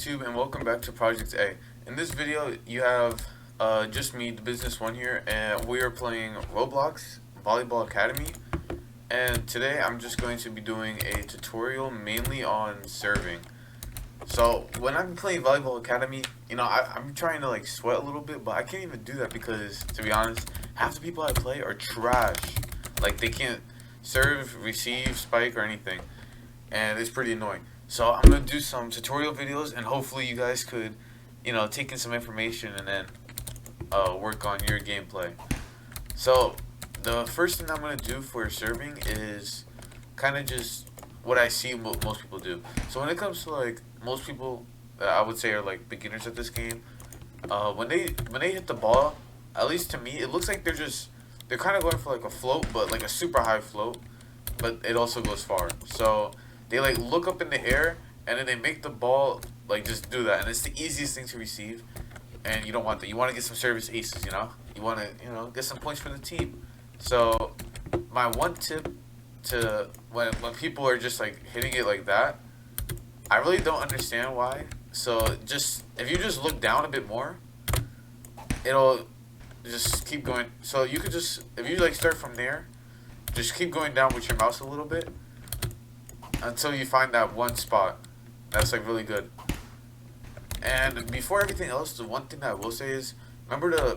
YouTube, and welcome back to Project A. In this video, you have just me, the Business One here, and we are playing Roblox Volleyball Academy. And today, I'm just going to be doing a tutorial mainly on serving. So when I'm playing Volleyball Academy, I'm trying to like sweat a little bit, but I can't even do that because, to be honest, half the people I play are trash. Like they can't serve, receive, spike, or anything, and it's pretty annoying. So I'm gonna do some tutorial videos, and hopefully you guys could, take in some information and then work on your gameplay. So the first thing I'm gonna do for serving is kind of just what I see most people do. So when it comes to like most people that I would say are like beginners at this game, when they hit the ball, at least to me, it looks like they're kind of going for like a float, but like a super high float, but it also goes far. So they like look up in the air and then they make the ball like just do that, and it's the easiest thing to receive. And you don't want that. You want to get some service aces. You want to get some points for the team. So my one tip to when people are just like hitting it like that, I really don't understand why. So just if you just look down a bit more, it'll just keep going. So you could just, if you like start from there, just keep going down with your mouse a little bit until you find that one spot that's like really good. And before everything else, the one thing that I will say is remember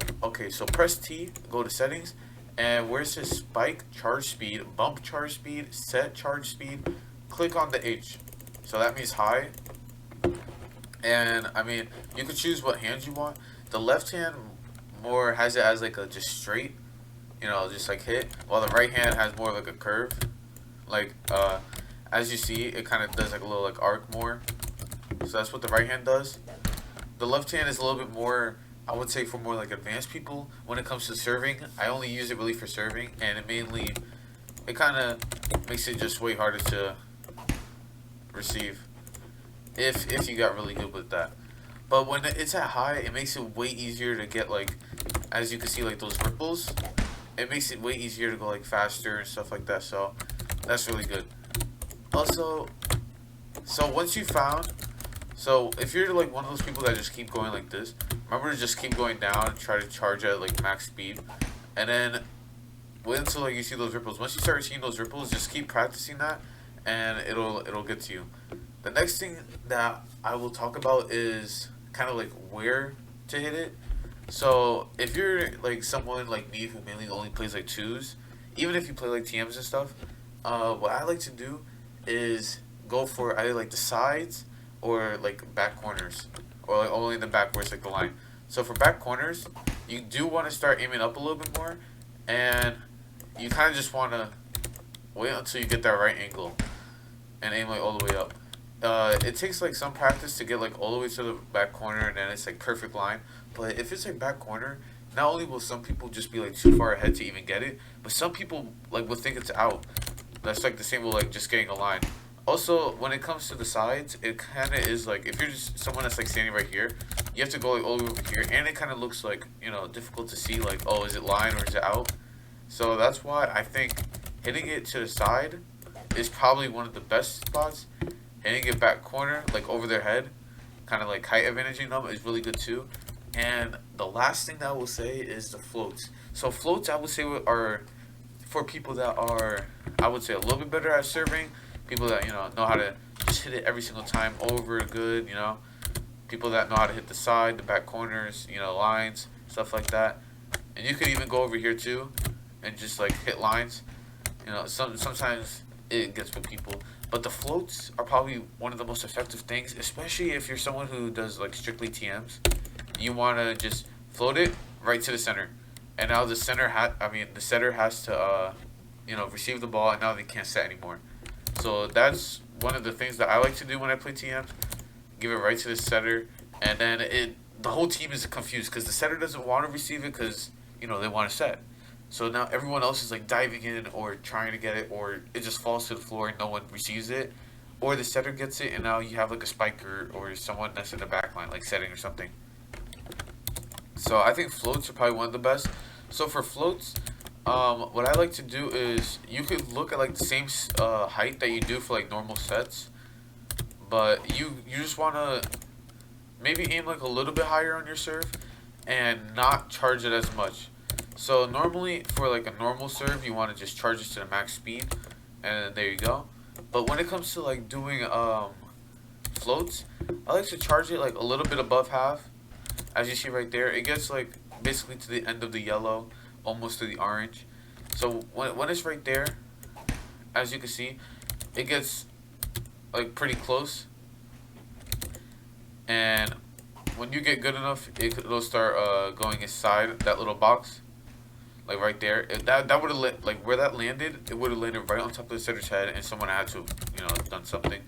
so press T, go to settings, and where it says spike charge speed, bump charge speed, set charge speed, click on the H. So that means high. And I mean, you could choose what hand you want. The left hand more has it as like a just straight, just like hit, while the right hand has more like a curve. Like as you see, it kind of does like a little like arc more. So that's what the right hand does. The left hand is a little bit more, I would say, for more like advanced people when it comes to serving. I only use it really for serving, and it kind of makes it just way harder to receive if you got really good with that. But when it's at high, it makes it way easier to get like, as you can see, like those ripples. It makes it way easier to go like faster and stuff like that. So that's really good. Also, so once you found, so if you're like one of those people that just keep going like this, remember to just keep going down and try to charge at like max speed, and then wait until like you see those ripples. Once you start seeing those ripples, just keep practicing that, and it'll get to you. The next thing that I will talk about is kind of like where to hit it. So if you're like someone like me who mainly only plays like twos, even if you play like TMs and stuff, what I like to do is go for either like the sides or like back corners, or like only in the back where it's like the line. So for back corners, you do want to start aiming up a little bit more, and you kind of just want to wait until you get that right angle and aim like all the way up. It takes like some practice to get like all the way to the back corner, and then it's like perfect line. But if it's like back corner, not only will some people just be like too far ahead to even get it, but some people like will think it's out. That's like the same with like just getting a line. Also, when it comes to the sides, it kind of is like, if you're just someone that's like standing right here, you have to go like all the way over here, and it kind of looks like, difficult to see like, oh, is it line or is it out? So that's why I think hitting it to the side is probably one of the best spots. Hitting it back corner, like over their head, kind of like height advantaging them, is really good too. And the last thing that I will say is the floats. So floats, I would say, are for people that are, I would say, a little bit better at serving. People that, know how to just hit it every single time over good, People that know how to hit the side, the back corners, lines, stuff like that. And you could even go over here too and just like hit lines. Sometimes it gets with people. But the floats are probably one of the most effective things, especially if you're someone who does like strictly TMs. You want to just float it right to the center. And now the setter has to, receive the ball, and now they can't set anymore. So that's one of the things that I like to do when I play TMs. Give it right to the setter, and then the whole team is confused because the setter doesn't want to receive it because, they want to set. So now everyone else is like diving in or trying to get it, or it just falls to the floor and no one receives it. Or the setter gets it and now you have like a spiker or someone that's in the back line like setting or something. So I think floats are probably one of the best. So for floats, what I like to do is you could look at like the same height that you do for like normal sets, but you just want to maybe aim like a little bit higher on your serve and not charge it as much. So normally for like a normal serve, you want to just charge it to the max speed, and there you go. But when it comes to like doing floats, I like to charge it like a little bit above half. As you see right there, it gets like basically to the end of the yellow, almost to the orange. So when it's right there, as you can see, it gets like pretty close. And when you get good enough, it'll start going inside that little box, like right there. If that would have like where that landed, it would have landed right on top of the setter's head, and someone had to, done something.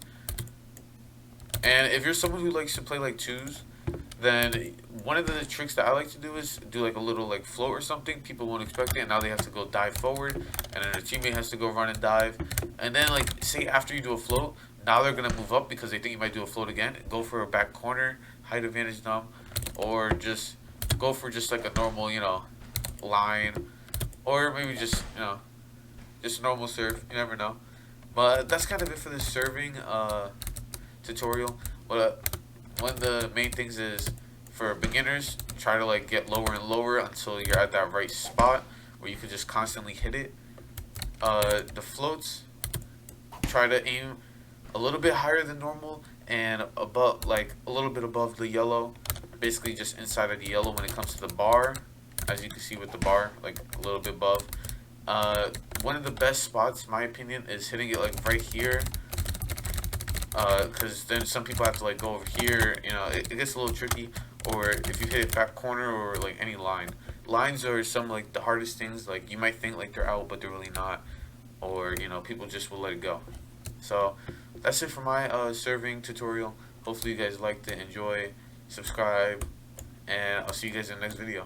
And if you're someone who likes to play like twos, then one of the tricks that I like to do is do like a little like float or something. People won't expect it, and now they have to go dive forward, and then their teammate has to go run and dive. And then like say after you do a float, now they're gonna move up because they think you might do a float again. Go for a back corner, height advantage numb, or just go for just like a normal, line, or maybe just just normal serve. You never know. But that's kind of it for this serving tutorial. One of the main things is for beginners, try to like get lower and lower until you're at that right spot where you can just constantly hit it. The floats, try to aim a little bit higher than normal and above, like a little bit above the yellow, basically just inside of the yellow when it comes to the bar, as you can see with the bar, like a little bit above. One of the best spots, in my opinion, is hitting it like right here, because then some people have to like go over here, it gets a little tricky. Or if you hit it back corner or like any line. Lines are some like the hardest things, like you might think like they're out but they're really not, or people just will let it go. So that's it for my serving tutorial. Hopefully you guys liked it, enjoy, subscribe, and I'll see you guys in the next video.